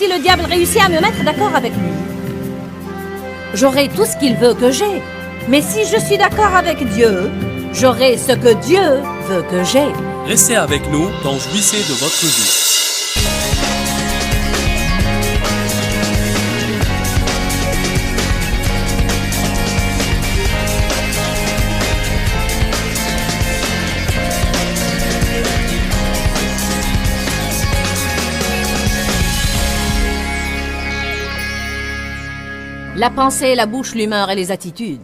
si le diable réussit à me mettre d'accord avec lui. J'aurai tout ce qu'il veut que j'ai. Mais si je suis d'accord avec Dieu, j'aurai ce que Dieu veut que j'ai. Restez avec nous dans Jouissez de votre vie. La pensée, la bouche, l'humeur et les attitudes.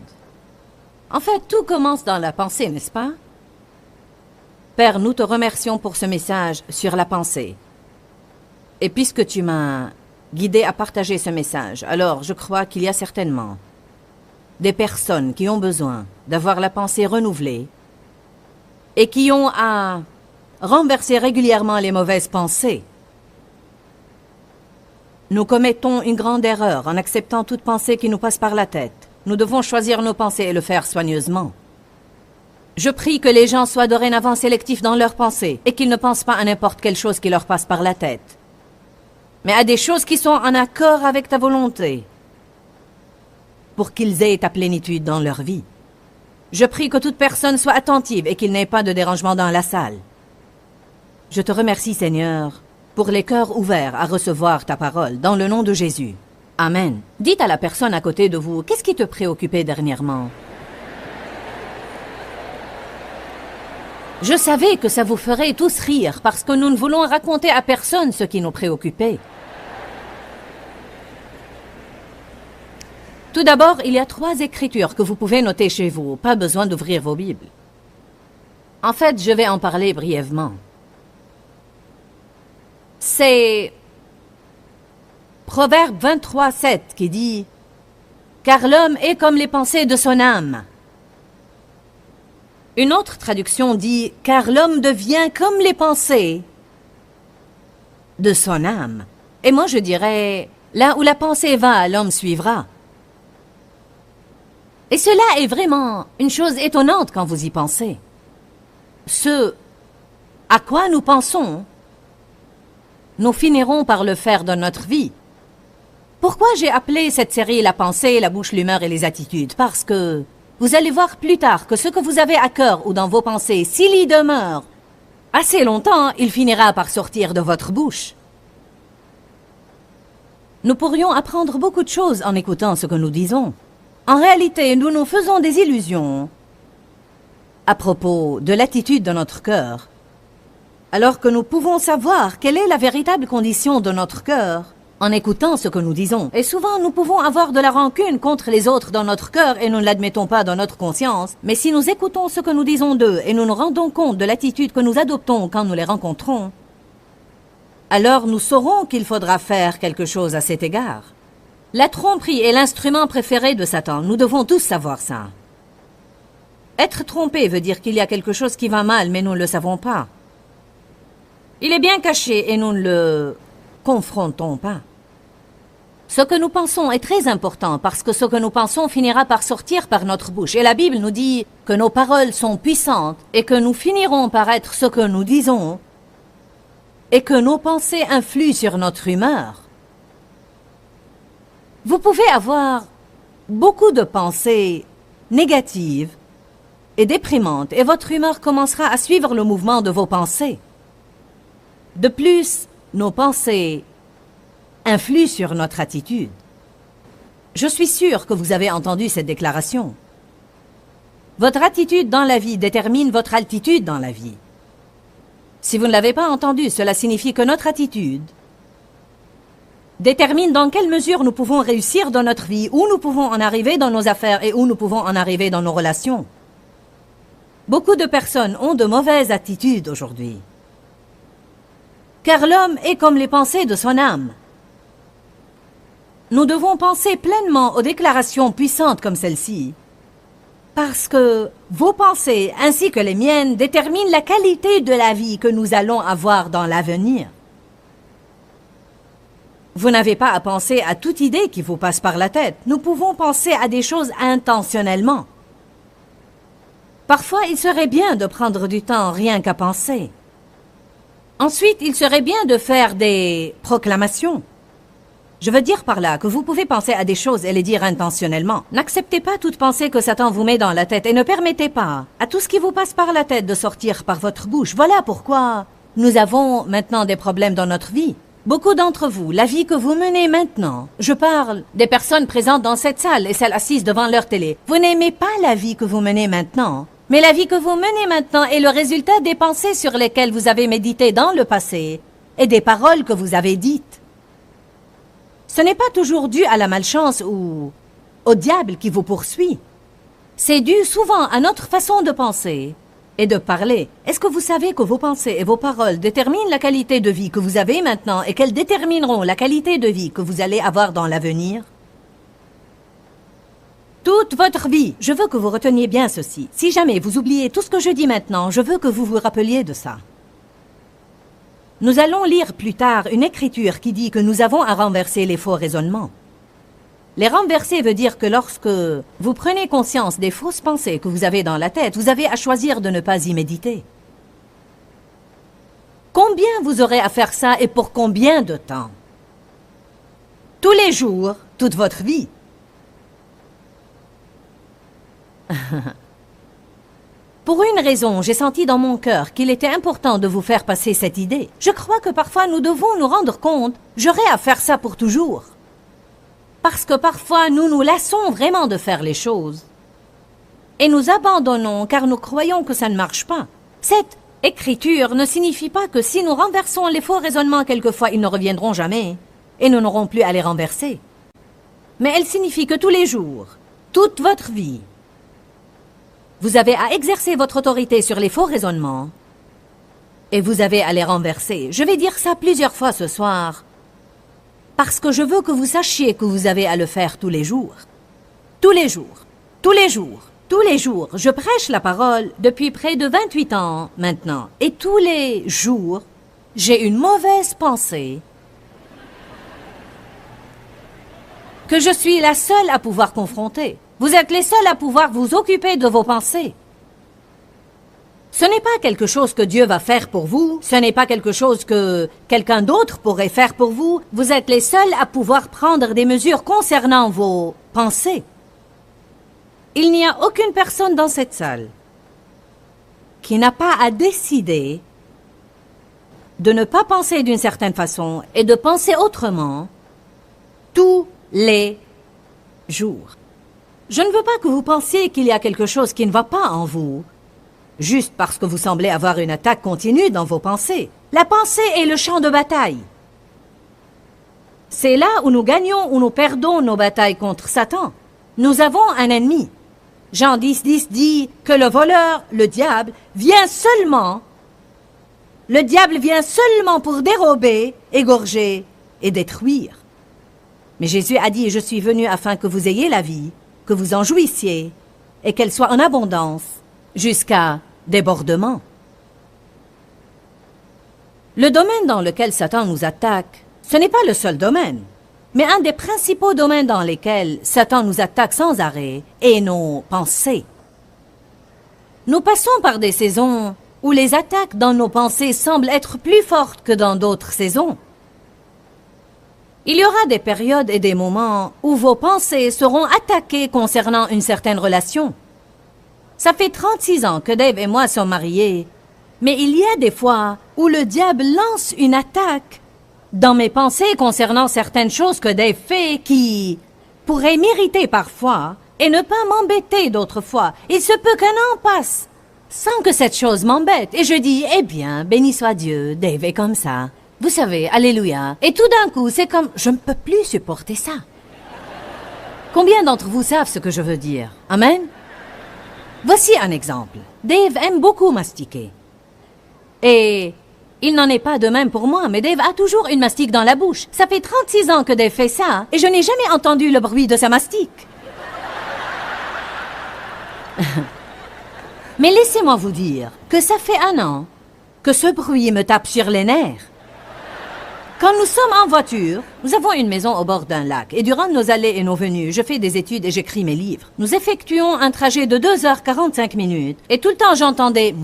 En fait, tout commence dans la pensée, n'est-ce pas? Père, nous te remercions pour ce message sur la pensée. Et puisque tu m'as guidé à partager ce message, alors je crois qu'il y a certainement des personnes qui ont besoin d'avoir la pensée renouvelée et qui ont à renverser régulièrement les mauvaises pensées. Nous commettons une grande erreur en acceptant toute pensée qui nous passe par la tête. Nous devons choisir nos pensées et le faire soigneusement. Je prie que les gens soient dorénavant sélectifs dans leurs pensées et qu'ils ne pensent pas à n'importe quelle chose qui leur passe par la tête, mais à des choses qui sont en accord avec ta volonté, pour qu'ils aient ta plénitude dans leur vie. Je prie que toute personne soit attentive et qu'il n'y ait pas de dérangement dans la salle. Je te remercie, Seigneur, pour les cœurs ouverts à recevoir ta parole, dans le nom de Jésus. Amen. Dites à la personne à côté de vous, qu'est-ce qui te préoccupait dernièrement? Je savais que ça vous ferait tous rire, parce que nous ne voulons raconter à personne ce qui nous préoccupait. Tout d'abord, il y a 3 écritures que vous pouvez noter chez vous. Pas besoin d'ouvrir vos Bibles. En fait, je vais en parler brièvement. C'est Proverbe 23:7 qui dit « Car l'homme est comme les pensées de son âme ». Une autre traduction dit « Car l'homme devient comme les pensées de son âme ». Et moi je dirais « Là où la pensée va, l'homme suivra ». Et cela est vraiment une chose étonnante quand vous y pensez. Ce à quoi nous pensons, nous finirons par le faire dans notre vie. Pourquoi j'ai appelé cette série La pensée, la bouche, l'humeur et les attitudes? Parce que vous allez voir plus tard que ce que vous avez à cœur ou dans vos pensées, s'il y demeure assez longtemps, il finira par sortir de votre bouche. Nous pourrions apprendre beaucoup de choses en écoutant ce que nous disons. En réalité, nous nous faisons des illusions à propos de l'attitude de notre cœur, alors que nous pouvons savoir quelle est la véritable condition de notre cœur en écoutant ce que nous disons. Et souvent, nous pouvons avoir de la rancune contre les autres dans notre cœur et nous ne l'admettons pas dans notre conscience. Mais si nous écoutons ce que nous disons d'eux et nous nous rendons compte de l'attitude que nous adoptons quand nous les rencontrons, alors nous saurons qu'il faudra faire quelque chose à cet égard. La tromperie est l'instrument préféré de Satan. Nous devons tous savoir ça. Être trompé veut dire qu'il y a quelque chose qui va mal, mais nous ne le savons pas. Il est bien caché et nous ne le confrontons pas. Ce que nous pensons est très important parce que ce que nous pensons finira par sortir par notre bouche. Et la Bible nous dit que nos paroles sont puissantes et que nous finirons par être ce que nous disons et que nos pensées influent sur notre humeur. Vous pouvez avoir beaucoup de pensées négatives et déprimantes et votre humeur commencera à suivre le mouvement de vos pensées. De plus, nos pensées influent sur notre attitude. Je suis sûre que vous avez entendu cette déclaration. Votre attitude dans la vie détermine votre altitude dans la vie. Si vous ne l'avez pas entendu, cela signifie que notre attitude détermine dans quelle mesure nous pouvons réussir dans notre vie, où nous pouvons en arriver dans nos affaires et où nous pouvons en arriver dans nos relations. Beaucoup de personnes ont de mauvaises attitudes aujourd'hui. Car l'homme est comme les pensées de son âme. Nous devons penser pleinement aux déclarations puissantes comme celle-ci, parce que vos pensées ainsi que les miennes déterminent la qualité de la vie que nous allons avoir dans l'avenir. Vous n'avez pas à penser à toute idée qui vous passe par la tête. Nous pouvons penser à des choses intentionnellement. Parfois, il serait bien de prendre du temps rien qu'à penser. Ensuite, il serait bien de faire des proclamations. Je veux dire par là que vous pouvez penser à des choses et les dire intentionnellement. N'acceptez pas toute pensée que Satan vous met dans la tête et ne permettez pas à tout ce qui vous passe par la tête de sortir par votre bouche. Voilà pourquoi nous avons maintenant des problèmes dans notre vie. Beaucoup d'entre vous, la vie que vous menez maintenant, je parle des personnes présentes dans cette salle et celles assises devant leur télé. Vous n'aimez pas la vie que vous menez maintenant, mais la vie que vous menez maintenant est le résultat des pensées sur lesquelles vous avez médité dans le passé et des paroles que vous avez dites. Ce n'est pas toujours dû à la malchance ou au diable qui vous poursuit. C'est dû souvent à notre façon de penser et de parler. Est-ce que vous savez que vos pensées et vos paroles déterminent la qualité de vie que vous avez maintenant et qu'elles détermineront la qualité de vie que vous allez avoir dans l'avenir? Toute votre vie, je veux que vous reteniez bien ceci. Si jamais vous oubliez tout ce que je dis maintenant, je veux que vous vous rappeliez de ça. Nous allons lire plus tard une écriture qui dit que nous avons à renverser les faux raisonnements. Les renverser veut dire que lorsque vous prenez conscience des fausses pensées que vous avez dans la tête, vous avez à choisir de ne pas y méditer. Combien vous aurez à faire ça et pour combien de temps? Tous les jours, toute votre vie. Pour une raison, j'ai senti dans mon cœur qu'il était important de vous faire passer cette idée. Je crois que parfois nous devons nous rendre compte, j'aurai à faire ça pour toujours. Parce que parfois nous nous lassons vraiment de faire les choses. Et nous abandonnons car nous croyons que ça ne marche pas. Cette écriture ne signifie pas que si nous renversons les faux raisonnements quelquefois, ils ne reviendront jamais et nous n'aurons plus à les renverser. Mais elle signifie que tous les jours, toute votre vie, vous avez à exercer votre autorité sur les faux raisonnements et vous avez à les renverser. Je vais dire ça plusieurs fois ce soir parce que je veux que vous sachiez que vous avez à le faire tous les jours. Tous les jours. Tous les jours. Tous les jours. Je prêche la parole depuis près de 28 ans maintenant. Et tous les jours, j'ai une mauvaise pensée que je suis la seule à pouvoir confronter. Vous êtes les seuls à pouvoir vous occuper de vos pensées. Ce n'est pas quelque chose que Dieu va faire pour vous, ce n'est pas quelque chose que quelqu'un d'autre pourrait faire pour vous. Vous êtes les seuls à pouvoir prendre des mesures concernant vos pensées. Il n'y a aucune personne dans cette salle qui n'a pas à décider de ne pas penser d'une certaine façon et de penser autrement tous les jours. Je ne veux pas que vous pensiez qu'il y a quelque chose qui ne va pas en vous, juste parce que vous semblez avoir une attaque continue dans vos pensées. La pensée est le champ de bataille. C'est là où nous gagnons ou nous perdons nos batailles contre Satan. Nous avons un ennemi. Jean 10:10 dit que le voleur, le diable, vient seulement pour dérober, égorger et détruire. Mais Jésus a dit, je suis venu afin que vous ayez la vie, que vous en jouissiez, et qu'elle soit en abondance, jusqu'à débordement. Le domaine dans lequel Satan nous attaque, ce n'est pas le seul domaine, mais un des principaux domaines dans lesquels Satan nous attaque sans arrêt est nos pensées. Nous passons par des saisons où les attaques dans nos pensées semblent être plus fortes que dans d'autres saisons. Il y aura des périodes et des moments où vos pensées seront attaquées concernant une certaine relation. Ça fait 36 ans que Dave et moi sommes mariés, mais il y a des fois où le diable lance une attaque dans mes pensées concernant certaines choses que Dave fait qui pourraient m'irriter parfois et ne pas m'embêter d'autres fois. Il se peut qu'un an passe sans que cette chose m'embête et je dis, eh bien, béni soit Dieu, Dave est comme ça. Vous savez, alléluia. Et tout d'un coup, c'est comme, je ne peux plus supporter ça. Combien d'entre vous savent ce que je veux dire? Amen? Voici un exemple. Dave aime beaucoup mastiquer. Et il n'en est pas de même pour moi, mais Dave a toujours une mastique dans la bouche. Ça fait 36 ans que Dave fait ça, et je n'ai jamais entendu le bruit de sa mastique. Mais laissez-moi vous dire que ça fait un an que ce bruit me tape sur les nerfs. Quand nous sommes en voiture, nous avons une maison au bord d'un lac et durant nos allées et nos venues, je fais des études et j'écris mes livres. Nous effectuons un trajet de 2h45 et tout le temps j'entendais...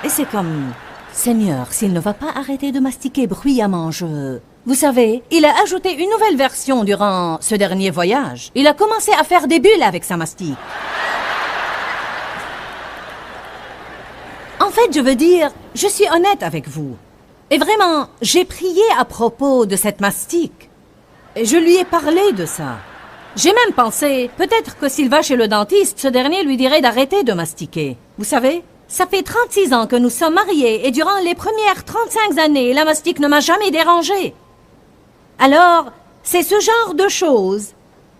Et c'est comme... Seigneur, s'il ne va pas arrêter de mastiquer bruyamment, je... Vous savez, il a ajouté une nouvelle version durant ce dernier voyage. Il a commencé à faire des bulles avec sa mastique. En fait, je veux dire, je suis honnête avec vous. Et vraiment, j'ai prié à propos de cette mastique. Et je lui ai parlé de ça. J'ai même pensé, peut-être que s'il va chez le dentiste, ce dernier lui dirait d'arrêter de mastiquer. Vous savez, ça fait 36 ans que nous sommes mariés et durant les premières 35 années, la mastique ne m'a jamais dérangée. Alors, c'est ce genre de choses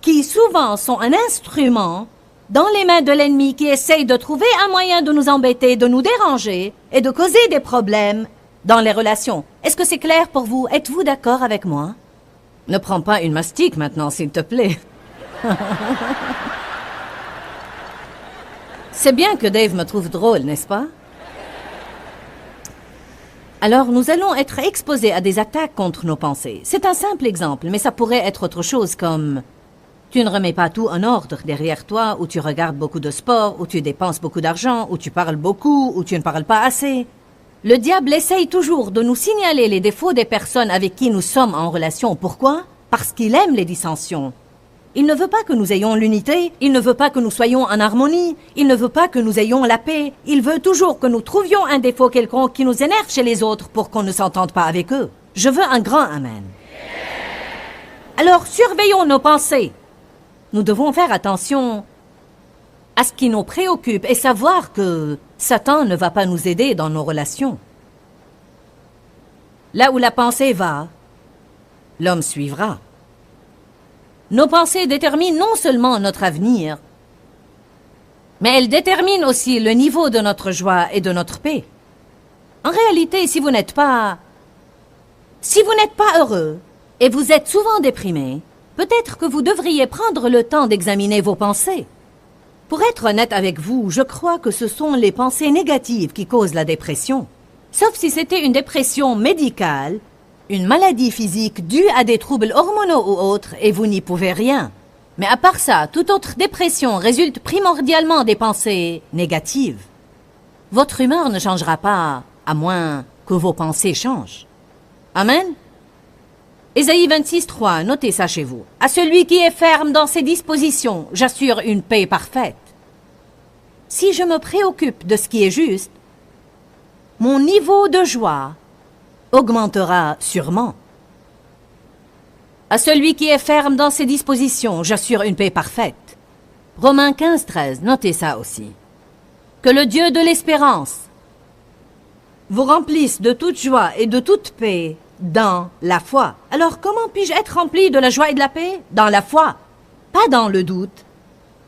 qui souvent sont un instrument dans les mains de l'ennemi qui essaye de trouver un moyen de nous embêter, de nous déranger et de causer des problèmes dans les relations. Est-ce que c'est clair pour vous? Êtes-vous d'accord avec moi? Ne prends pas une mastique maintenant, s'il te plaît. C'est bien que Dave me trouve drôle, n'est-ce pas? Alors, nous allons être exposés à des attaques contre nos pensées. C'est un simple exemple, mais ça pourrait être autre chose comme... Tu ne remets pas tout en ordre derrière toi, ou tu regardes beaucoup de sport, ou tu dépenses beaucoup d'argent, ou tu parles beaucoup, ou tu ne parles pas assez. Le diable essaye toujours de nous signaler les défauts des personnes avec qui nous sommes en relation. Pourquoi? Parce qu'il aime les dissensions. Il ne veut pas que nous ayons l'unité, il ne veut pas que nous soyons en harmonie, il ne veut pas que nous ayons la paix. Il veut toujours que nous trouvions un défaut quelconque qui nous énerve chez les autres pour qu'on ne s'entende pas avec eux. Je veux un grand amen. Alors, surveillons nos pensées. Nous devons faire attention à ce qui nous préoccupe et savoir que Satan ne va pas nous aider dans nos relations. Là où la pensée va, l'homme suivra. Nos pensées déterminent non seulement notre avenir, mais elles déterminent aussi le niveau de notre joie et de notre paix. En réalité, si vous n'êtes pas heureux et vous êtes souvent déprimé, peut-être que vous devriez prendre le temps d'examiner vos pensées. Pour être honnête avec vous, je crois que ce sont les pensées négatives qui causent la dépression. Sauf si c'était une dépression médicale, une maladie physique due à des troubles hormonaux ou autres, et vous n'y pouvez rien. Mais à part ça, toute autre dépression résulte primordialement des pensées négatives. Votre humeur ne changera pas, à moins que vos pensées changent. Amen? Ésaïe 26, 3, notez ça chez vous. À celui qui est ferme dans ses dispositions, j'assure une paix parfaite. Si je me préoccupe de ce qui est juste, mon niveau de joie augmentera sûrement. À celui qui est ferme dans ses dispositions, j'assure une paix parfaite. Romains 15, 13, notez ça aussi. Que le Dieu de l'espérance vous remplisse de toute joie et de toute paix dans la foi. Alors, comment puis-je être rempli de la joie et de la paix? Dans la foi. Pas dans le doute.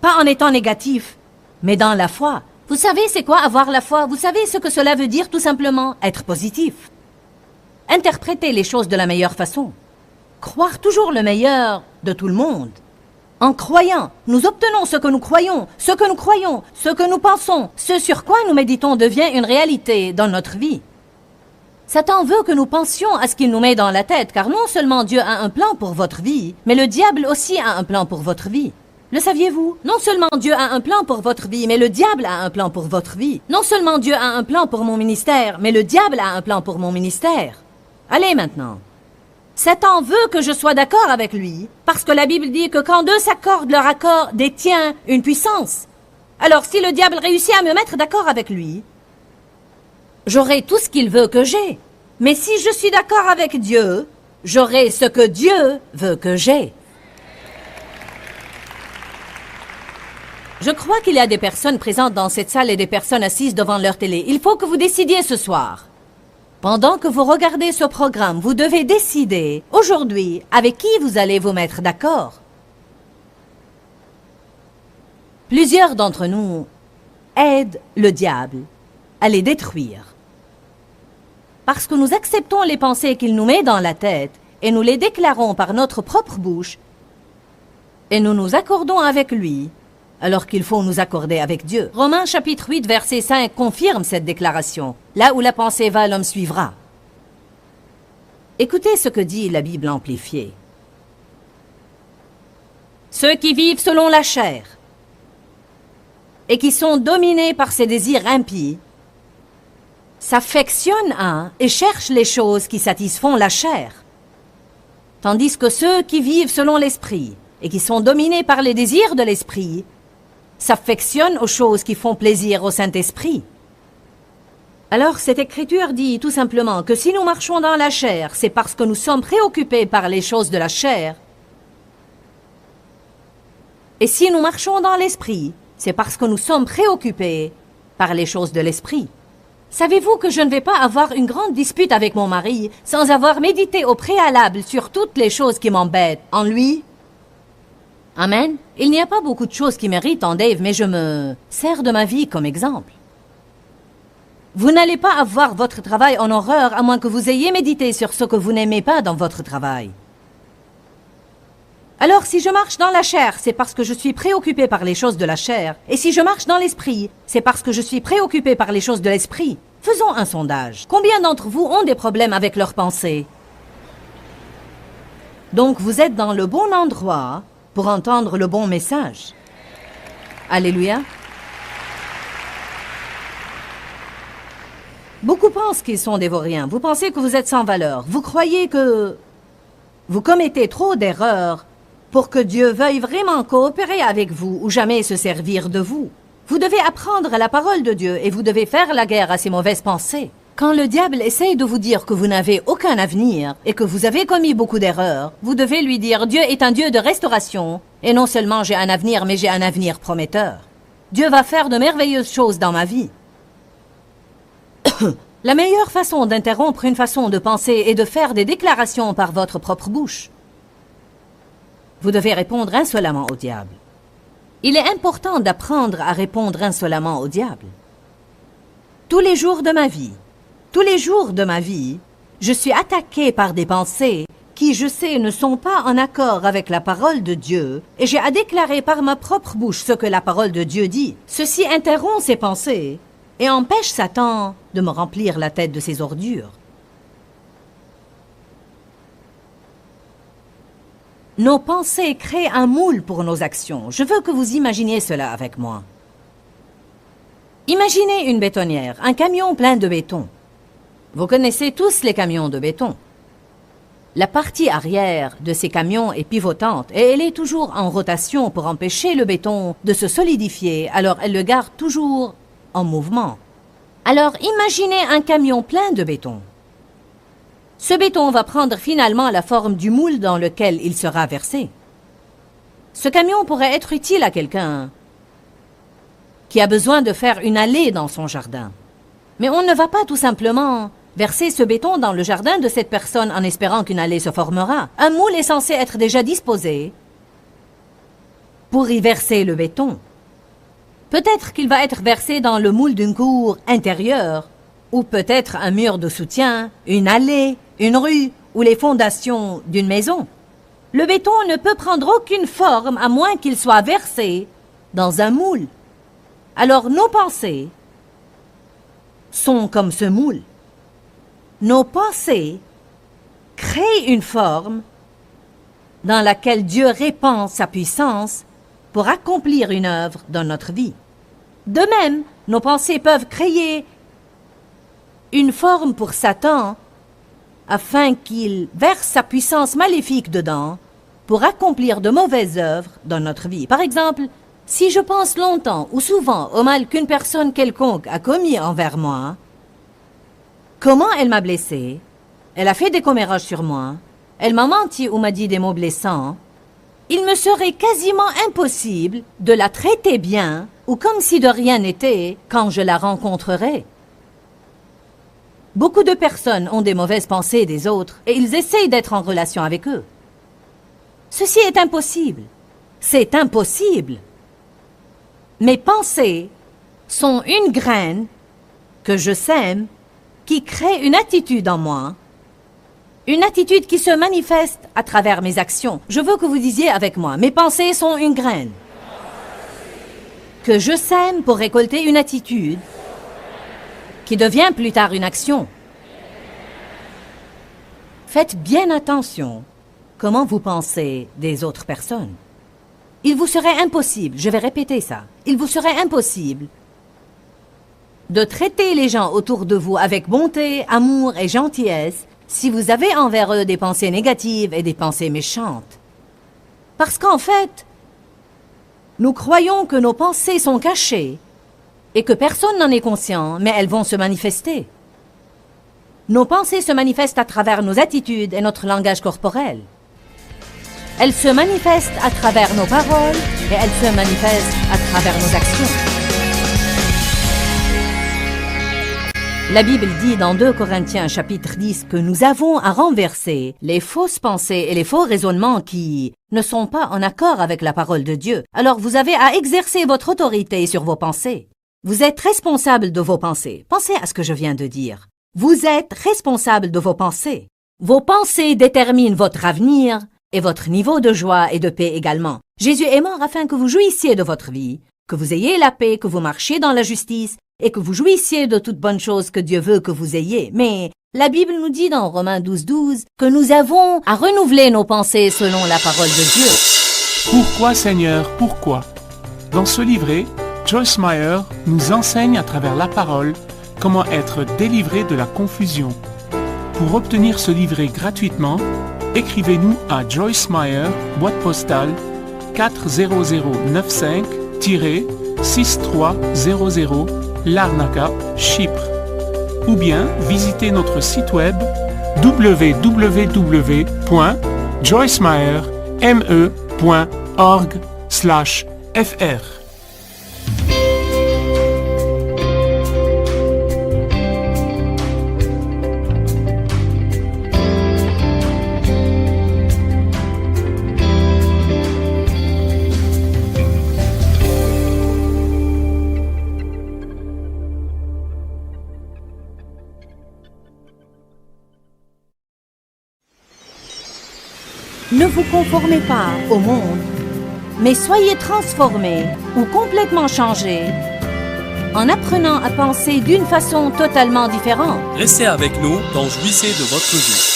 Pas en étant négatif, mais dans la foi. Vous savez c'est quoi avoir la foi? Vous savez ce que cela veut dire tout simplement? Être positif. Interpréter les choses de la meilleure façon. Croire toujours le meilleur de tout le monde. En croyant, nous obtenons ce que nous croyons, ce que nous croyons, ce que nous pensons. Ce sur quoi nous méditons devient une réalité dans notre vie. Satan veut que nous pensions à ce qu'il nous met dans la tête, car non seulement Dieu a un plan pour votre vie, mais le diable aussi a un plan pour votre vie. Le saviez-vous? Non seulement Dieu a un plan pour votre vie, mais le diable a un plan pour votre vie. Non seulement Dieu a un plan pour mon ministère, mais le diable a un plan pour mon ministère. Allez maintenant. Satan veut que je sois d'accord avec lui, parce que la Bible dit que quand deux s'accordent, leur accord détient une puissance. Alors si le diable réussit à me mettre d'accord avec lui, j'aurai tout ce qu'il veut que j'ai. Mais si je suis d'accord avec Dieu, j'aurai ce que Dieu veut que j'ai. Je crois qu'il y a des personnes présentes dans cette salle et des personnes assises devant leur télé. Il faut que vous décidiez ce soir. Pendant que vous regardez ce programme, vous devez décider aujourd'hui avec qui vous allez vous mettre d'accord. Plusieurs d'entre nous aident le diable à les détruire. Parce que nous acceptons les pensées qu'il nous met dans la tête et nous les déclarons par notre propre bouche et nous nous accordons avec lui alors qu'il faut nous accorder avec Dieu. Romains chapitre 8 verset 5 confirme cette déclaration. Là où la pensée va, l'homme suivra. Écoutez ce que dit la Bible amplifiée. Ceux qui vivent selon la chair et qui sont dominés par ses désirs impies s'affectionnent à et cherchent les choses qui satisfont la chair. Tandis que ceux qui vivent selon l'esprit et qui sont dominés par les désirs de l'esprit s'affectionnent aux choses qui font plaisir au Saint-Esprit. Alors cette écriture dit tout simplement que si nous marchons dans la chair, c'est parce que nous sommes préoccupés par les choses de la chair. Et si nous marchons dans l'esprit, c'est parce que nous sommes préoccupés par les choses de l'esprit. Savez-vous que je ne vais pas avoir une grande dispute avec mon mari sans avoir médité au préalable sur toutes les choses qui m'embêtent en lui? Amen. Il n'y a pas beaucoup de choses qui m'irritent en Dave, mais je me sers de ma vie comme exemple. Vous n'allez pas avoir votre travail en horreur à moins que vous ayez médité sur ce que vous n'aimez pas dans votre travail. Alors si je marche dans la chair, c'est parce que je suis préoccupé par les choses de la chair. Et si je marche dans l'esprit, c'est parce que je suis préoccupé par les choses de l'esprit. Faisons un sondage. Combien d'entre vous ont des problèmes avec leurs pensées? Donc vous êtes dans le bon endroit pour entendre le bon message. Alléluia. Beaucoup pensent qu'ils sont des vauriens. Vous pensez que vous êtes sans valeur. Vous croyez que vous commettez trop d'erreurs pour que Dieu veuille vraiment coopérer avec vous ou jamais se servir de vous. Vous devez apprendre la parole de Dieu et vous devez faire la guerre à ces mauvaises pensées. Quand le diable essaye de vous dire que vous n'avez aucun avenir et que vous avez commis beaucoup d'erreurs, vous devez lui dire « Dieu est un Dieu de restauration et non seulement j'ai un avenir, mais j'ai un avenir prometteur. Dieu va faire de merveilleuses choses dans ma vie. » La meilleure façon d'interrompre une façon de penser est de faire des déclarations par votre propre bouche. Vous devez répondre insolemment au diable. Il est important d'apprendre à répondre insolemment au diable. Tous les jours de ma vie, je suis attaqué par des pensées qui, je sais, ne sont pas en accord avec la parole de Dieu, et j'ai à déclarer par ma propre bouche ce que la parole de Dieu dit. Ceci interrompt ces pensées et empêche Satan de me remplir la tête de ses ordures. Nos pensées créent un moule pour nos actions. Je veux que vous imaginiez cela avec moi. Imaginez une bétonnière, un camion plein de béton. Vous connaissez tous les camions de béton. La partie arrière de ces camions est pivotante et elle est toujours en rotation pour empêcher le béton de se solidifier, alors elle le garde toujours en mouvement. Alors imaginez un camion plein de béton. Ce béton va prendre finalement la forme du moule dans lequel il sera versé. Ce camion pourrait être utile à quelqu'un qui a besoin de faire une allée dans son jardin. Mais on ne va pas tout simplement verser ce béton dans le jardin de cette personne en espérant qu'une allée se formera. Un moule est censé être déjà disposé pour y verser le béton. Peut-être qu'il va être versé dans le moule d'une cour intérieure, ou peut-être un mur de soutien, une allée, une rue ou les fondations d'une maison. Le béton ne peut prendre aucune forme à moins qu'il soit versé dans un moule. Alors nos pensées sont comme ce moule. Nos pensées créent une forme dans laquelle Dieu répand sa puissance pour accomplir une œuvre dans notre vie. De même, nos pensées peuvent créer une forme pour Satan afin qu'il verse sa puissance maléfique dedans pour accomplir de mauvaises œuvres dans notre vie. Par exemple, si je pense longtemps ou souvent au mal qu'une personne quelconque a commis envers moi, comment elle m'a blessé, elle a fait des commérages sur moi, elle m'a menti ou m'a dit des mots blessants, il me serait quasiment impossible de la traiter bien ou comme si de rien n'était quand je la rencontrerai. Beaucoup de personnes ont des mauvaises pensées des autres et ils essayent d'être en relation avec eux. Ceci est impossible. C'est impossible. Mes pensées sont une graine que je sème qui crée une attitude en moi, une attitude qui se manifeste à travers mes actions. Je veux que vous disiez avec moi, mes pensées sont une graine que je sème pour récolter une attitude qui devient plus tard une action. Faites bien attention comment vous pensez des autres personnes. Il vous serait impossible, je vais répéter ça, il vous serait impossible de traiter les gens autour de vous avec bonté, amour et gentillesse si vous avez envers eux des pensées négatives et des pensées méchantes. Parce qu'en fait, nous croyons que nos pensées sont cachées et que personne n'en est conscient, mais elles vont se manifester. Nos pensées se manifestent à travers nos attitudes et notre langage corporel. Elles se manifestent à travers nos paroles et elles se manifestent à travers nos actions. La Bible dit dans 2 Corinthiens chapitre 10 que nous avons à renverser les fausses pensées et les faux raisonnements qui ne sont pas en accord avec la parole de Dieu. Alors vous avez à exercer votre autorité sur vos pensées. Vous êtes responsable de vos pensées. Pensez à ce que je viens de dire. Vous êtes responsable de vos pensées. Vos pensées déterminent votre avenir et votre niveau de joie et de paix également. Jésus est mort afin que vous jouissiez de votre vie, que vous ayez la paix, que vous marchiez dans la justice et que vous jouissiez de toutes bonnes choses que Dieu veut que vous ayez. Mais la Bible nous dit dans Romains 12:12 que nous avons à renouveler nos pensées selon la parole de Dieu. Pourquoi, Seigneur, pourquoi? Dans ce livret, Joyce Meyer nous enseigne à travers la parole comment être délivré de la confusion. Pour obtenir ce livret gratuitement, écrivez-nous à Joyce Meyer, boîte postale 40095-6300, Larnaca, Chypre. Ou bien visitez notre site web www.joycemeyer.org/fr. Ne vous conformez pas au monde, mais soyez transformés ou complètement changés en apprenant à penser d'une façon totalement différente. Restez avec nous dans Jouissez de votre vie.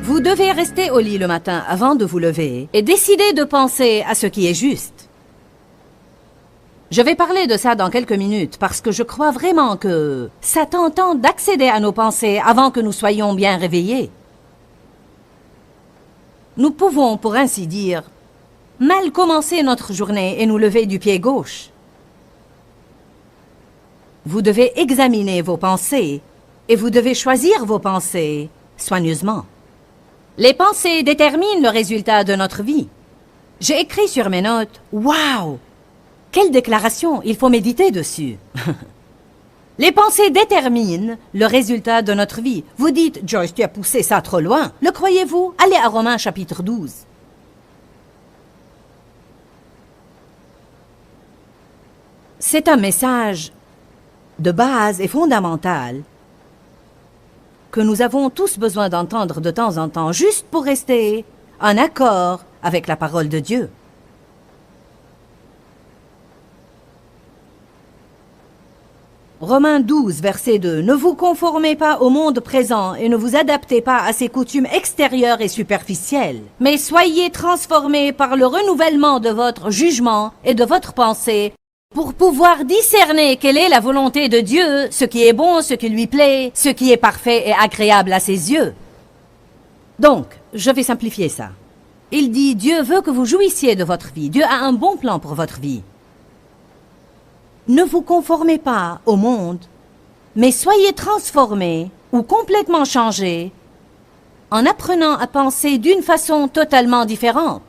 Vous devez rester au lit le matin avant de vous lever et décider de penser à ce qui est juste. Je vais parler de ça dans quelques minutes parce que je crois vraiment que Satan tente d'accéder à nos pensées avant que nous soyons bien réveillés. Nous pouvons, pour ainsi dire, mal commencer notre journée et nous lever du pied gauche. Vous devez examiner vos pensées et vous devez choisir vos pensées soigneusement. Les pensées déterminent le résultat de notre vie. J'ai écrit sur mes notes, « Wow! Quelle déclaration! Il faut méditer dessus. » Les pensées déterminent le résultat de notre vie. Vous dites, « Joyce, tu as poussé ça trop loin. » Le croyez-vous? Allez à Romains chapitre 12. C'est un message de base et fondamental que nous avons tous besoin d'entendre de temps en temps, juste pour rester en accord avec la parole de Dieu. Romains 12, verset 2. « Ne vous conformez pas au monde présent et ne vous adaptez pas à ses coutumes extérieures et superficielles, mais soyez transformés par le renouvellement de votre jugement et de votre pensée, pour pouvoir discerner quelle est la volonté de Dieu, ce qui est bon, ce qui lui plaît, ce qui est parfait et agréable à ses yeux. » Donc, je vais simplifier ça. Il dit, Dieu veut que vous jouissiez de votre vie. Dieu a un bon plan pour votre vie. Ne vous conformez pas au monde, mais soyez transformés ou complètement changés en apprenant à penser d'une façon totalement différente.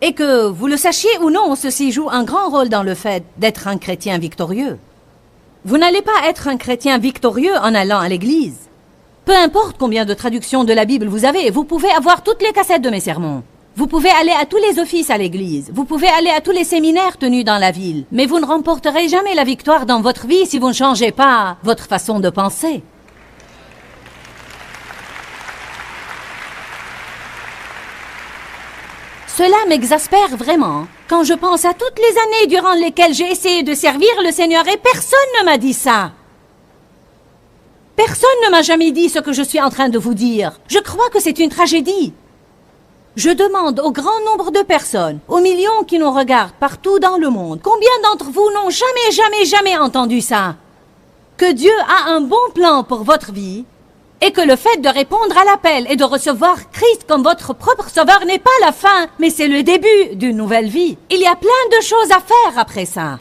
Et que vous le sachiez ou non, ceci joue un grand rôle dans le fait d'être un chrétien victorieux. Vous n'allez pas être un chrétien victorieux en allant à l'église. Peu importe combien de traductions de la Bible vous avez, vous pouvez avoir toutes les cassettes de mes sermons. Vous pouvez aller à tous les offices à l'église. Vous pouvez aller à tous les séminaires tenus dans la ville. Mais vous ne remporterez jamais la victoire dans votre vie si vous ne changez pas votre façon de penser. Cela m'exaspère vraiment Quand je pense à toutes les années durant lesquelles j'ai essayé de servir le Seigneur et personne ne m'a dit ça. Personne ne m'a jamais dit ce que je suis en train de vous dire. Je crois que c'est une tragédie. Je demande au grand nombre de personnes, aux millions qui nous regardent partout dans le monde, combien d'entre vous n'ont jamais entendu ça? Que Dieu a un bon plan pour votre vie et que le fait de répondre à l'appel et de recevoir Christ comme votre propre sauveur n'est pas la fin, mais c'est le début d'une nouvelle vie. Il y a plein de choses à faire après ça.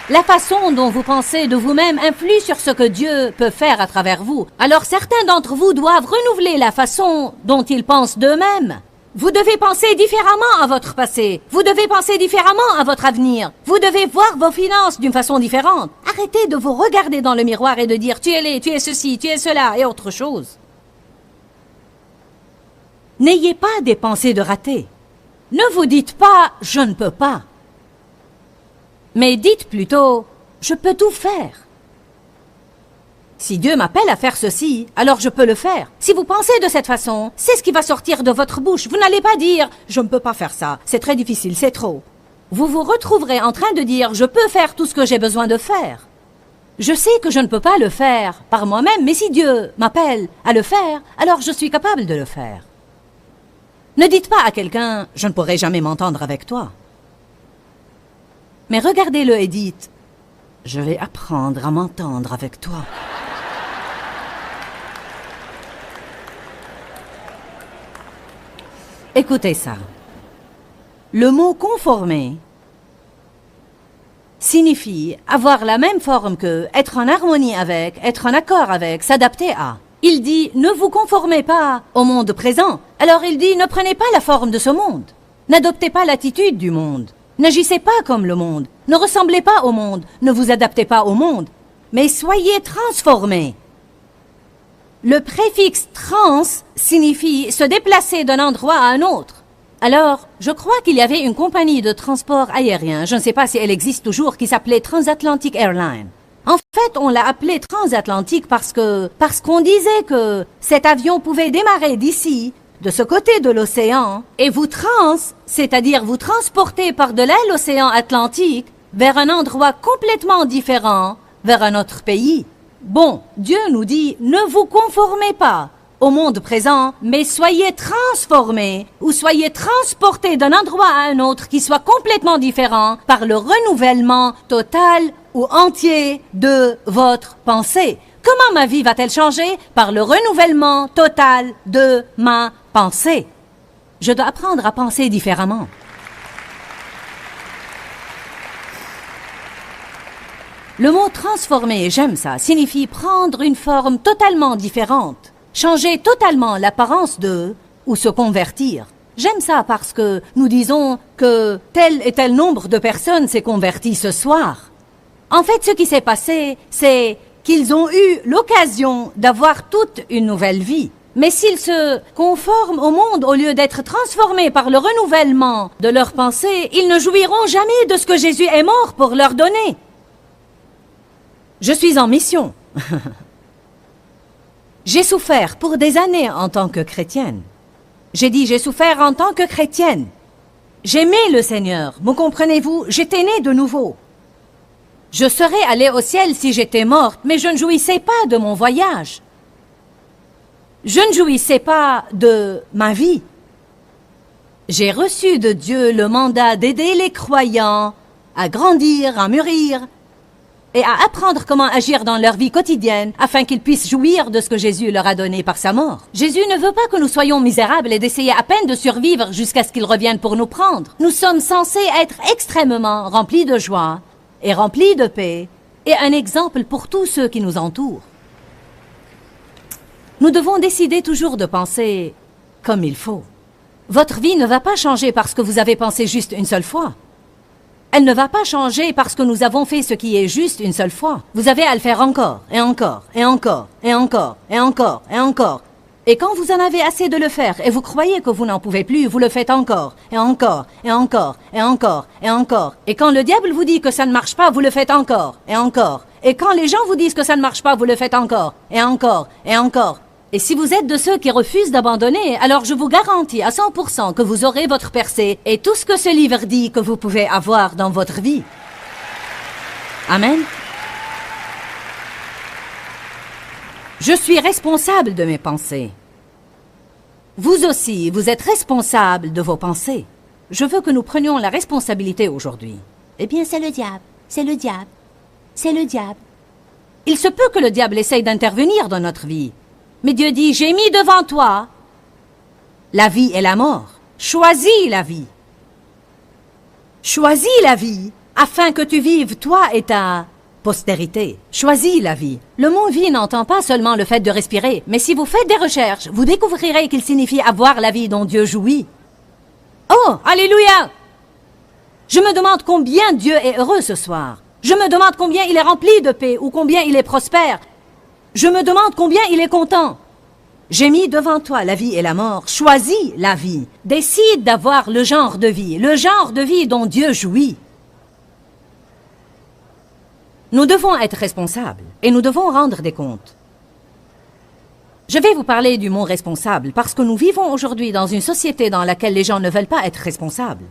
La façon dont vous pensez de vous-même influe sur ce que Dieu peut faire à travers vous. Alors certains d'entre vous doivent renouveler la façon dont ils pensent d'eux-mêmes. Vous devez penser différemment à votre passé. Vous devez penser différemment à votre avenir. Vous devez voir vos finances d'une façon différente. Arrêtez de vous regarder dans le miroir et de dire « tu es laid, tu es ceci, tu es cela » et autre chose. N'ayez pas des pensées de raté. Ne vous dites pas « je ne peux pas ». Mais dites plutôt « je peux tout faire ». Si Dieu m'appelle à faire ceci, alors je peux le faire. Si vous pensez de cette façon, c'est ce qui va sortir de votre bouche. Vous n'allez pas dire « je ne peux pas faire ça, c'est très difficile, c'est trop ». Vous vous retrouverez en train de dire « je peux faire tout ce que j'ai besoin de faire ». Je sais que je ne peux pas le faire par moi-même, mais si Dieu m'appelle à le faire, alors je suis capable de le faire. Ne dites pas à quelqu'un « je ne pourrai jamais m'entendre avec toi ». Mais regardez-le et dites « je vais apprendre à m'entendre avec toi ». Écoutez ça. Le mot « conformer » signifie avoir la même forme que, être en harmonie avec, être en accord avec, s'adapter à. Il dit « ne vous conformez pas au monde présent ». Alors il dit « ne prenez pas la forme de ce monde. N'adoptez pas l'attitude du monde. N'agissez pas comme le monde. Ne ressemblez pas au monde. Ne vous adaptez pas au monde. Mais soyez transformés. » Le préfixe « trans » signifie se déplacer d'un endroit à un autre. Alors, je crois qu'il y avait une compagnie de transport aérien, je ne sais pas si elle existe toujours, qui s'appelait Transatlantic Airlines. En fait, on l'a appelé transatlantique parce qu'on disait que cet avion pouvait démarrer d'ici, de ce côté de l'océan, et vous c'est-à-dire vous transporter par-delà l'océan Atlantique vers un endroit complètement différent, vers un autre pays. Bon, Dieu nous dit, ne vous conformez pas au monde présent, mais soyez transformés ou soyez transportés d'un endroit à un autre qui soit complètement différent par le renouvellement total ou entier de votre pensée. Comment ma vie va-t-elle changer? Par le renouvellement total de ma pensée. Je dois apprendre à penser différemment. Le mot « transformer », j'aime ça, signifie prendre une forme totalement différente, changer totalement l'apparence de ou se convertir. J'aime ça parce que nous disons que tel et tel nombre de personnes s'est converti ce soir. En fait, ce qui s'est passé, c'est qu'ils ont eu l'occasion d'avoir toute une nouvelle vie. Mais s'ils se conforment au monde au lieu d'être transformés par le renouvellement de leurs pensées, ils ne jouiront jamais de ce que Jésus est mort pour leur donner. Je suis en mission. J'ai souffert pour des années en tant que chrétienne. J'ai dit, j'ai souffert en tant que chrétienne. J'aimais le Seigneur, me comprenez-vous? J'étais née de nouveau. Je serais allée au ciel si j'étais morte, mais je ne jouissais pas de mon voyage. Je ne jouissais pas de ma vie. J'ai reçu de Dieu le mandat d'aider les croyants à grandir, à mûrir, et à apprendre comment agir dans leur vie quotidienne afin qu'ils puissent jouir de ce que Jésus leur a donné par sa mort. Jésus ne veut pas que nous soyons misérables et d'essayer à peine de survivre jusqu'à ce qu'il revienne pour nous prendre. Nous sommes censés être extrêmement remplis de joie et remplis de paix et un exemple pour tous ceux qui nous entourent. Nous devons décider toujours de penser comme il faut. Votre vie ne va pas changer parce que vous avez pensé juste une seule fois. Elle ne va pas changer parce que nous avons fait ce qui est juste une seule fois. Vous avez à le faire encore, et encore, et encore, et encore, et encore, et encore. Et quand vous en avez assez de le faire, et vous croyez que vous n'en pouvez plus, vous le faites encore, et encore, et encore, et encore, et encore. Et quand le diable vous dit que ça ne marche pas, vous le faites encore, et encore. Et quand les gens vous disent que ça ne marche pas, vous le faites encore, et encore, et encore. Et si vous êtes de ceux qui refusent d'abandonner, alors je vous garantis à 100% que vous aurez votre percée et tout ce que ce livre dit que vous pouvez avoir dans votre vie. Amen. Je suis responsable de mes pensées. Vous aussi, vous êtes responsable de vos pensées. Je veux que nous prenions la responsabilité aujourd'hui. Eh bien, c'est le diable. C'est le diable. C'est le diable. Il se peut que le diable essaye d'intervenir dans notre vie. Mais Dieu dit, j'ai mis devant toi la vie et la mort. Choisis la vie. Choisis la vie afin que tu vives toi et ta postérité. Choisis la vie. Le mot vie n'entend pas seulement le fait de respirer, mais si vous faites des recherches, vous découvrirez qu'il signifie avoir la vie dont Dieu jouit. Oh, alléluia! Je me demande combien Dieu est heureux ce soir. Je me demande combien il est rempli de paix ou combien il est prospère. Je me demande combien il est content. J'ai mis devant toi la vie et la mort. Choisis la vie. Décide d'avoir le genre de vie dont Dieu jouit. Nous devons être responsables et nous devons rendre des comptes. Je vais vous parler du mot responsable parce que nous vivons aujourd'hui dans une société dans laquelle les gens ne veulent pas être responsables.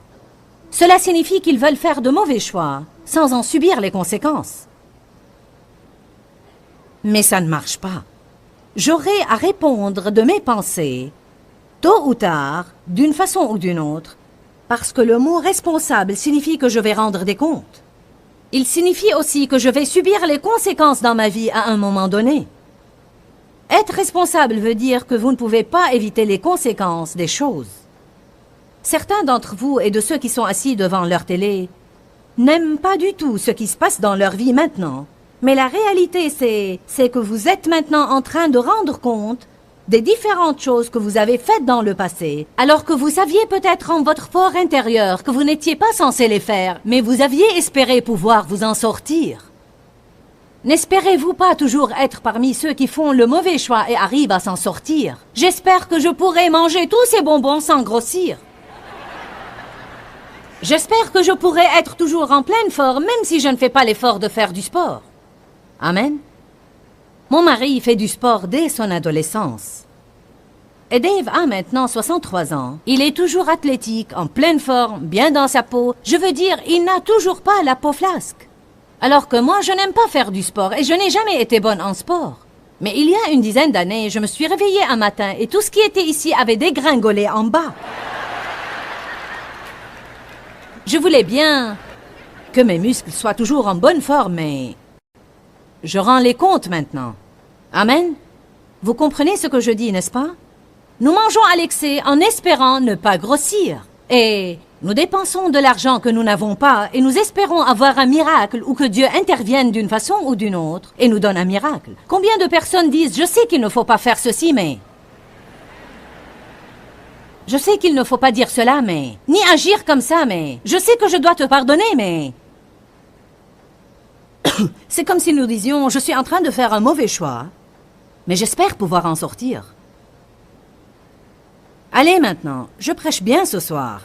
Cela signifie qu'ils veulent faire de mauvais choix sans en subir les conséquences. Mais ça ne marche pas. J'aurai à répondre de mes pensées, tôt ou tard, d'une façon ou d'une autre, parce que le mot responsable signifie que je vais rendre des comptes. Il signifie aussi que je vais subir les conséquences dans ma vie à un moment donné. Être responsable veut dire que vous ne pouvez pas éviter les conséquences des choses. Certains d'entre vous et de ceux qui sont assis devant leur télé n'aiment pas du tout ce qui se passe dans leur vie maintenant. Mais la réalité, c'est que vous êtes maintenant en train de rendre compte des différentes choses que vous avez faites dans le passé, alors que vous saviez peut-être en votre fort intérieur que vous n'étiez pas censé les faire, mais vous aviez espéré pouvoir vous en sortir. N'espérez-vous pas toujours être parmi ceux qui font le mauvais choix et arrivent à s'en sortir? J'espère que je pourrai manger tous ces bonbons sans grossir. J'espère que je pourrai être toujours en pleine forme, même si je ne fais pas l'effort de faire du sport. Amen. Mon mari fait du sport dès son adolescence. Et Dave a maintenant 63 ans. Il est toujours athlétique, en pleine forme, bien dans sa peau. Je veux dire, il n'a toujours pas la peau flasque. Alors que moi, je n'aime pas faire du sport et je n'ai jamais été bonne en sport. Mais il y a une dizaine d'années, je me suis réveillée un matin et tout ce qui était ici avait dégringolé en bas. Je voulais bien que mes muscles soient toujours en bonne forme, mais je rends les comptes maintenant. Amen. Vous comprenez ce que je dis, n'est-ce pas? Nous mangeons à l'excès en espérant ne pas grossir. Et nous dépensons de l'argent que nous n'avons pas et nous espérons avoir un miracle ou que Dieu intervienne d'une façon ou d'une autre et nous donne un miracle. Combien de personnes disent « Je sais qu'il ne faut pas faire ceci, mais... » Je sais qu'il ne faut pas dire cela, mais... Ni agir comme ça, mais... Je sais que je dois te pardonner, mais... C'est comme si nous disions « Je suis en train de faire un mauvais choix, mais j'espère pouvoir en sortir. » Allez maintenant, je prêche bien ce soir.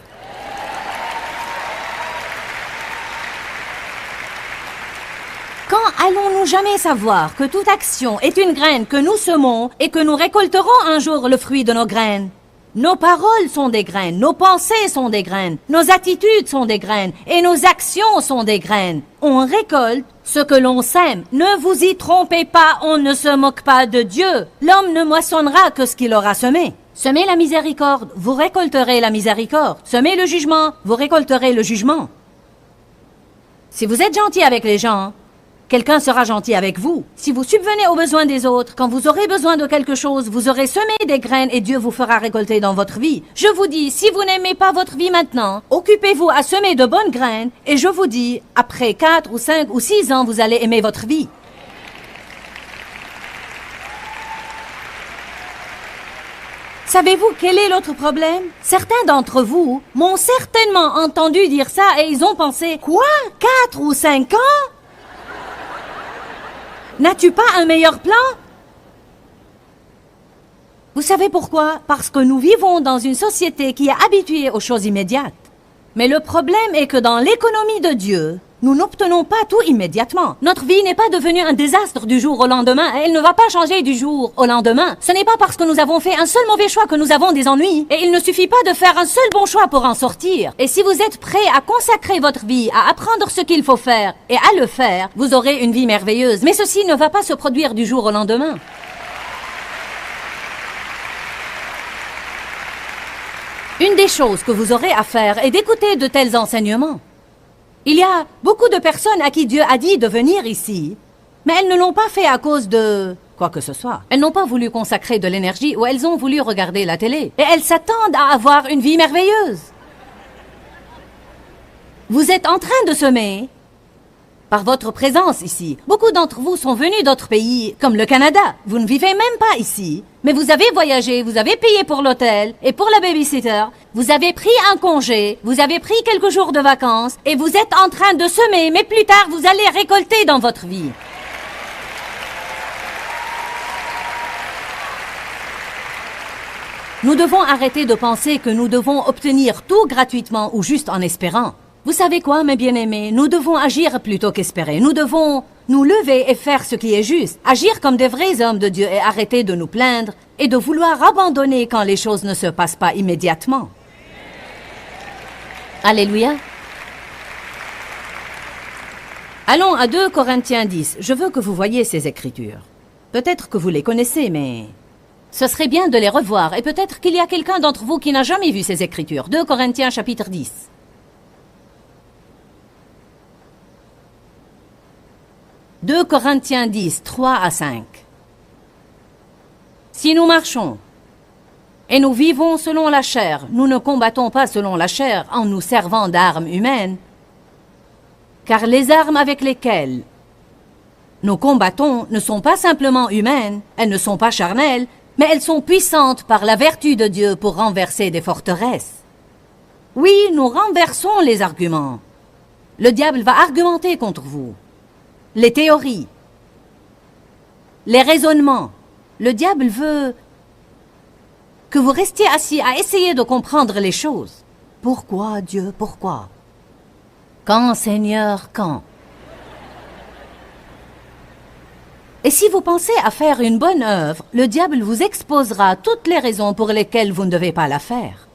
Quand allons-nous jamais savoir que toute action est une graine que nous semons et que nous récolterons un jour le fruit de nos graines? Nos paroles sont des graines, nos pensées sont des graines, nos attitudes sont des graines et nos actions sont des graines. On récolte ce que l'on sème. Ne vous y trompez pas, on ne se moque pas de Dieu. L'homme ne moissonnera que ce qu'il aura semé. Semez la miséricorde, vous récolterez la miséricorde. Semez le jugement, vous récolterez le jugement. Si vous êtes gentil avec les gens, quelqu'un sera gentil avec vous. Si vous subvenez aux besoins des autres, quand vous aurez besoin de quelque chose, vous aurez semé des graines et Dieu vous fera récolter dans votre vie. Je vous dis, si vous n'aimez pas votre vie maintenant, occupez-vous à semer de bonnes graines et je vous dis, après 4 ou 5 ou 6 ans, vous allez aimer votre vie. Savez-vous quel est l'autre problème? Certains d'entre vous m'ont certainement entendu dire ça et ils ont pensé, quoi? 4 ou 5 ans? N'as-tu pas un meilleur plan? Vous savez pourquoi? Parce que nous vivons dans une société qui est habituée aux choses immédiates. Mais le problème est que dans l'économie de Dieu, Nous n'obtenons pas tout immédiatement. Notre vie n'est pas devenue un désastre du jour au lendemain et elle ne va pas changer du jour au lendemain. Ce n'est pas parce que nous avons fait un seul mauvais choix que nous avons des ennuis. Et il ne suffit pas de faire un seul bon choix pour en sortir. Et si vous êtes prêt à consacrer votre vie, à apprendre ce qu'il faut faire et à le faire, vous aurez une vie merveilleuse. Mais ceci ne va pas se produire du jour au lendemain. Une des choses que vous aurez à faire est d'écouter de tels enseignements. Il y a beaucoup de personnes à qui Dieu a dit de venir ici, mais elles ne l'ont pas fait à cause de quoi que ce soit. Elles n'ont pas voulu consacrer de l'énergie ou elles ont voulu regarder la télé. Et elles s'attendent à avoir une vie merveilleuse. Vous êtes en train de semer par votre présence ici. Beaucoup d'entre vous sont venus d'autres pays, comme le Canada. Vous ne vivez même pas ici, mais vous avez voyagé, vous avez payé pour l'hôtel et pour la babysitter, vous avez pris un congé, vous avez pris quelques jours de vacances et vous êtes en train de semer, mais plus tard vous allez récolter dans votre vie. Nous devons arrêter de penser que nous devons obtenir tout gratuitement ou juste en espérant. Vous savez quoi, mes bien-aimés? Nous devons agir plutôt qu'espérer. Nous devons nous lever et faire ce qui est juste. Agir comme des vrais hommes de Dieu et arrêter de nous plaindre et de vouloir abandonner quand les choses ne se passent pas immédiatement. Alléluia. Allons à 2 Corinthiens 10. Je veux que vous voyiez ces écritures. Peut-être que vous les connaissez, mais ce serait bien de les revoir. Et peut-être qu'il y a quelqu'un d'entre vous qui n'a jamais vu ces écritures. 2 Corinthiens chapitre 10. 2 Corinthiens 10, 3 à 5. Si nous marchons et nous vivons selon la chair, nous ne combattons pas selon la chair en nous servant d'armes humaines, car les armes avec lesquelles nous combattons ne sont pas simplement humaines, elles ne sont pas charnelles, mais elles sont puissantes par la vertu de Dieu pour renverser des forteresses. Oui, nous renversons les arguments. Le diable va argumenter contre vous. Les théories, les raisonnements. Le diable veut que vous restiez assis à essayer de comprendre les choses. Pourquoi, Dieu, pourquoi? Quand, Seigneur, quand? Et si vous pensez à faire une bonne œuvre, le diable vous exposera toutes les raisons pour lesquelles vous ne devez pas la faire.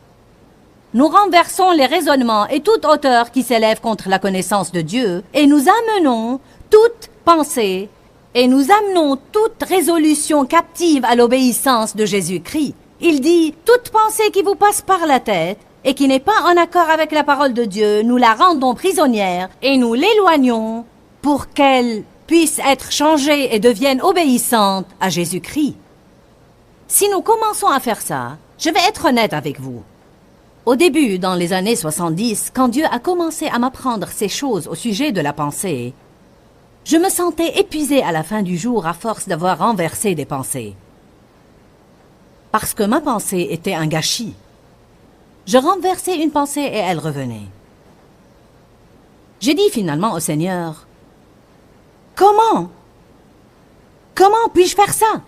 Nous renversons les raisonnements et toute hauteur qui s'élève contre la connaissance de Dieu et nous amenons toute pensée et nous amenons toute résolution captive à l'obéissance de Jésus-Christ. Il dit, toute pensée qui vous passe par la tête et qui n'est pas en accord avec la parole de Dieu, nous la rendons prisonnière et nous l'éloignons pour qu'elle puisse être changée et devienne obéissante à Jésus-Christ. Si nous commençons à faire ça, je vais être honnête avec vous. Au début, dans les années 70, quand Dieu a commencé à m'apprendre ces choses au sujet de la pensée, je me sentais épuisée à la fin du jour à force d'avoir renversé des pensées. Parce que ma pensée était un gâchis. Je renversais une pensée et elle revenait. J'ai dit finalement au Seigneur, « Comment puis-je faire ça?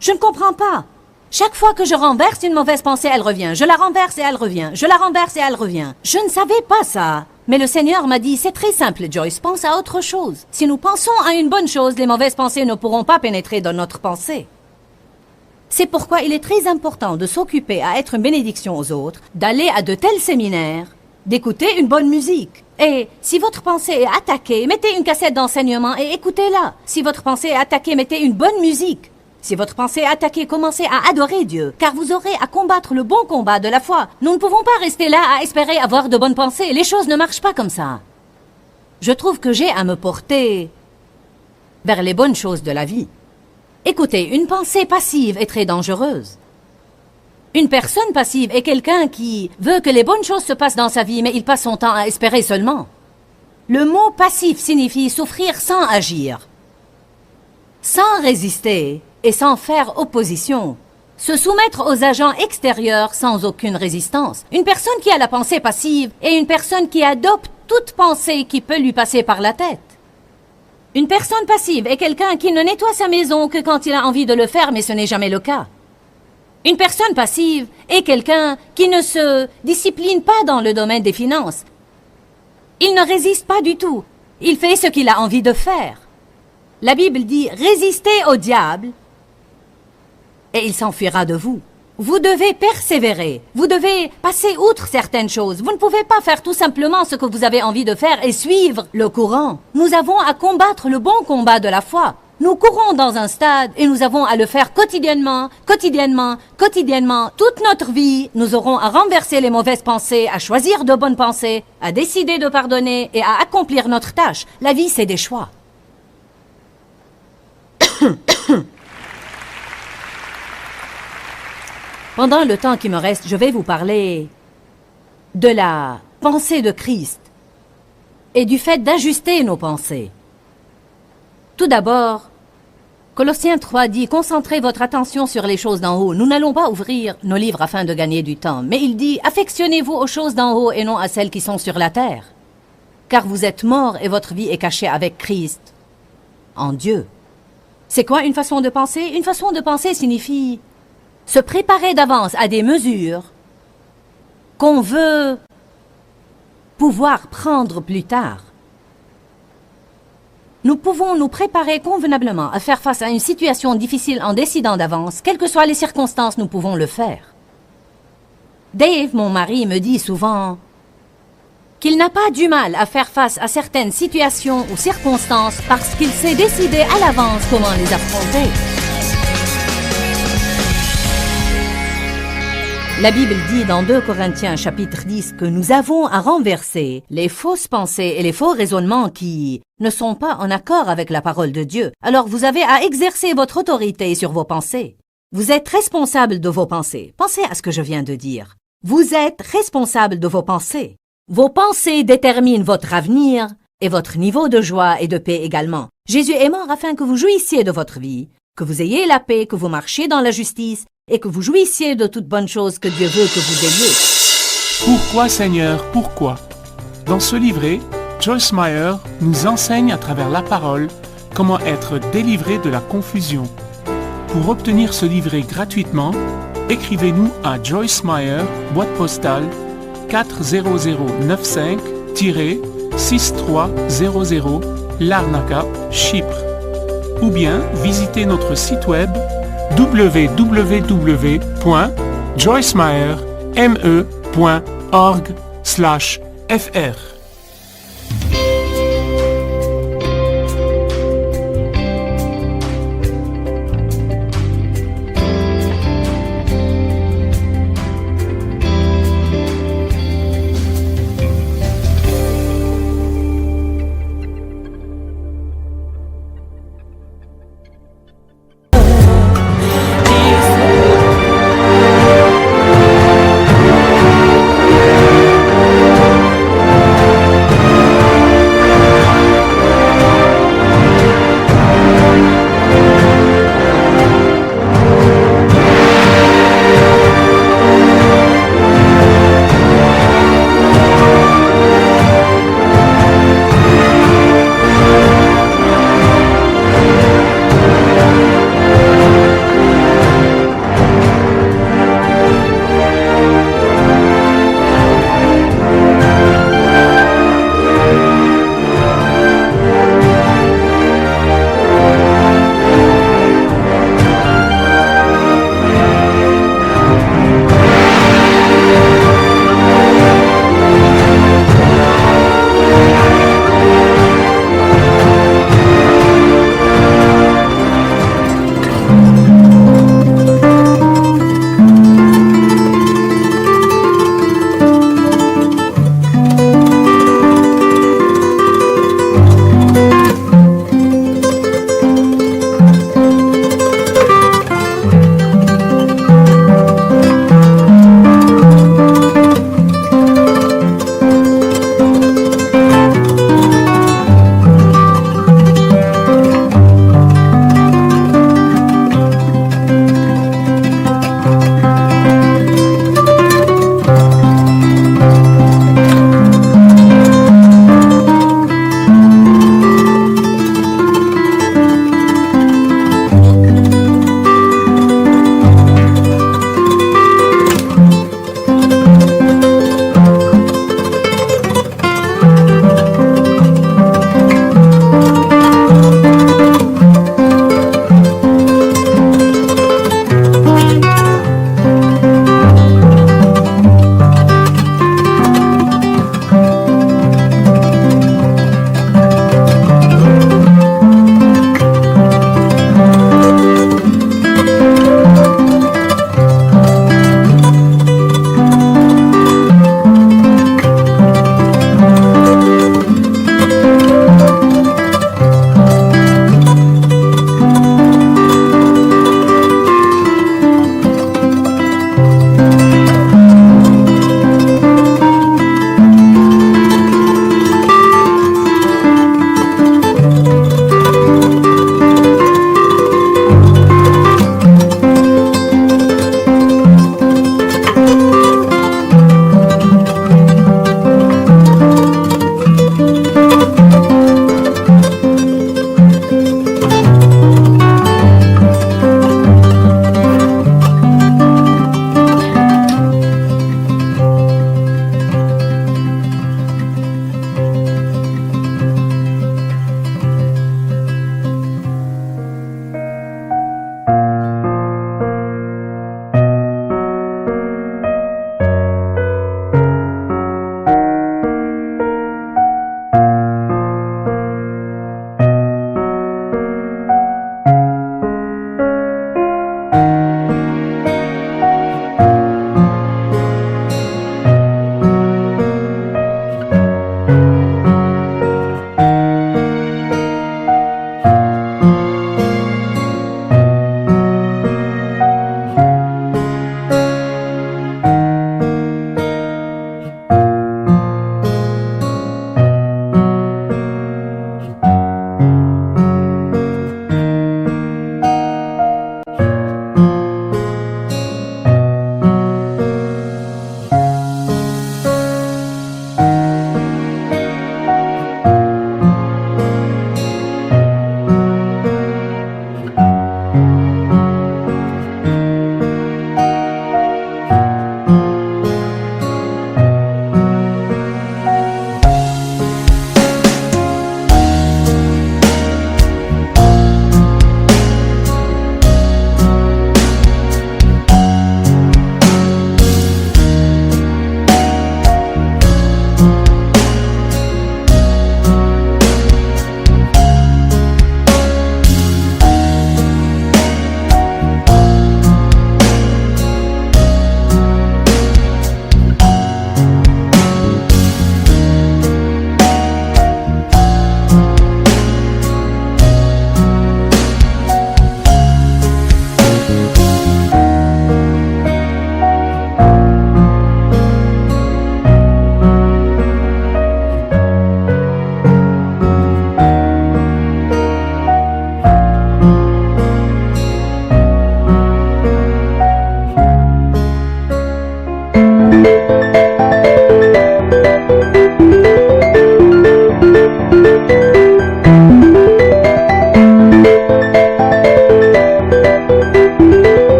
Je ne comprends pas. Chaque fois que je renverse une mauvaise pensée, elle revient. Je la renverse et elle revient. Je la renverse et elle revient. Je ne savais pas ça. Mais le Seigneur m'a dit, c'est très simple, Joyce, pense à autre chose. Si nous pensons à une bonne chose, les mauvaises pensées ne pourront pas pénétrer dans notre pensée. C'est pourquoi il est très important de s'occuper à être une bénédiction aux autres, d'aller à de tels séminaires, d'écouter une bonne musique. Et si votre pensée est attaquée, mettez une cassette d'enseignement et écoutez-la. Si votre pensée est attaquée, mettez une bonne musique. Si votre pensée est attaquée, commencez à adorer Dieu, car vous aurez à combattre le bon combat de la foi. Nous ne pouvons pas rester là à espérer avoir de bonnes pensées. Les choses ne marchent pas comme ça. Je trouve que j'ai à me porter vers les bonnes choses de la vie. Écoutez, une pensée passive est très dangereuse. Une personne passive est quelqu'un qui veut que les bonnes choses se passent dans sa vie, mais il passe son temps à espérer seulement. Le mot passif signifie souffrir sans agir, sans résister et sans faire opposition, se soumettre aux agents extérieurs sans aucune résistance. Une personne qui a la pensée passive est une personne qui adopte toute pensée qui peut lui passer par la tête. Une personne passive est quelqu'un qui ne nettoie sa maison que quand il a envie de le faire, mais ce n'est jamais le cas. Une personne passive est quelqu'un qui ne se discipline pas dans le domaine des finances. Il ne résiste pas du tout. Il fait ce qu'il a envie de faire. La Bible dit « Résistez au diable et il s'enfuira de vous ». Vous devez persévérer. Vous devez passer outre certaines choses. Vous ne pouvez pas faire tout simplement ce que vous avez envie de faire et suivre le courant. Nous avons à combattre le bon combat de la foi. Nous courons dans un stade et nous avons à le faire quotidiennement, quotidiennement. Toute notre vie, nous aurons à renverser les mauvaises pensées, à choisir de bonnes pensées, à décider de pardonner et à accomplir notre tâche. La vie, c'est des choix. Pendant le temps qui me reste, je vais vous parler de la pensée de Christ et du fait d'ajuster nos pensées. Tout d'abord, Colossiens 3 dit « Concentrez votre attention sur les choses d'en haut ». Nous n'allons pas ouvrir nos livres afin de gagner du temps, mais il dit « Affectionnez-vous aux choses d'en haut et non à celles qui sont sur la terre, car vous êtes morts et votre vie est cachée avec Christ en Dieu ». C'est quoi une façon de penser? Une façon de penser signifie se préparer d'avance à des mesures qu'on veut pouvoir prendre plus tard. Nous pouvons nous préparer convenablement à faire face à une situation difficile en décidant d'avance. Quelles que soient les circonstances, nous pouvons le faire. Dave, mon mari, me dit souvent qu'il n'a pas du mal à faire face à certaines situations ou circonstances parce qu'il sait décider à l'avance comment les affronter. La Bible dit dans 2 Corinthiens chapitre 10 que nous avons à renverser les fausses pensées et les faux raisonnements qui ne sont pas en accord avec la parole de Dieu. Alors vous avez à exercer votre autorité sur vos pensées. Vous êtes responsable de vos pensées. Pensez à ce que je viens de dire. Vous êtes responsable de vos pensées. Vos pensées déterminent votre avenir et votre niveau de joie et de paix également. Jésus est mort afin que vous jouissiez de votre vie, que vous ayez la paix, que vous marchiez dans la justice et que vous jouissiez de toutes bonnes choses que Dieu veut que vous ayez. Pourquoi, Seigneur, pourquoi? Dans ce livret, Joyce Meyer nous enseigne à travers la parole comment être délivré de la confusion. Pour obtenir ce livret gratuitement, écrivez-nous à Joyce Meyer, boîte postale 40095-6300, Larnaca, Chypre. Ou bien visitez notre site web www.joycemeyer.org/fr.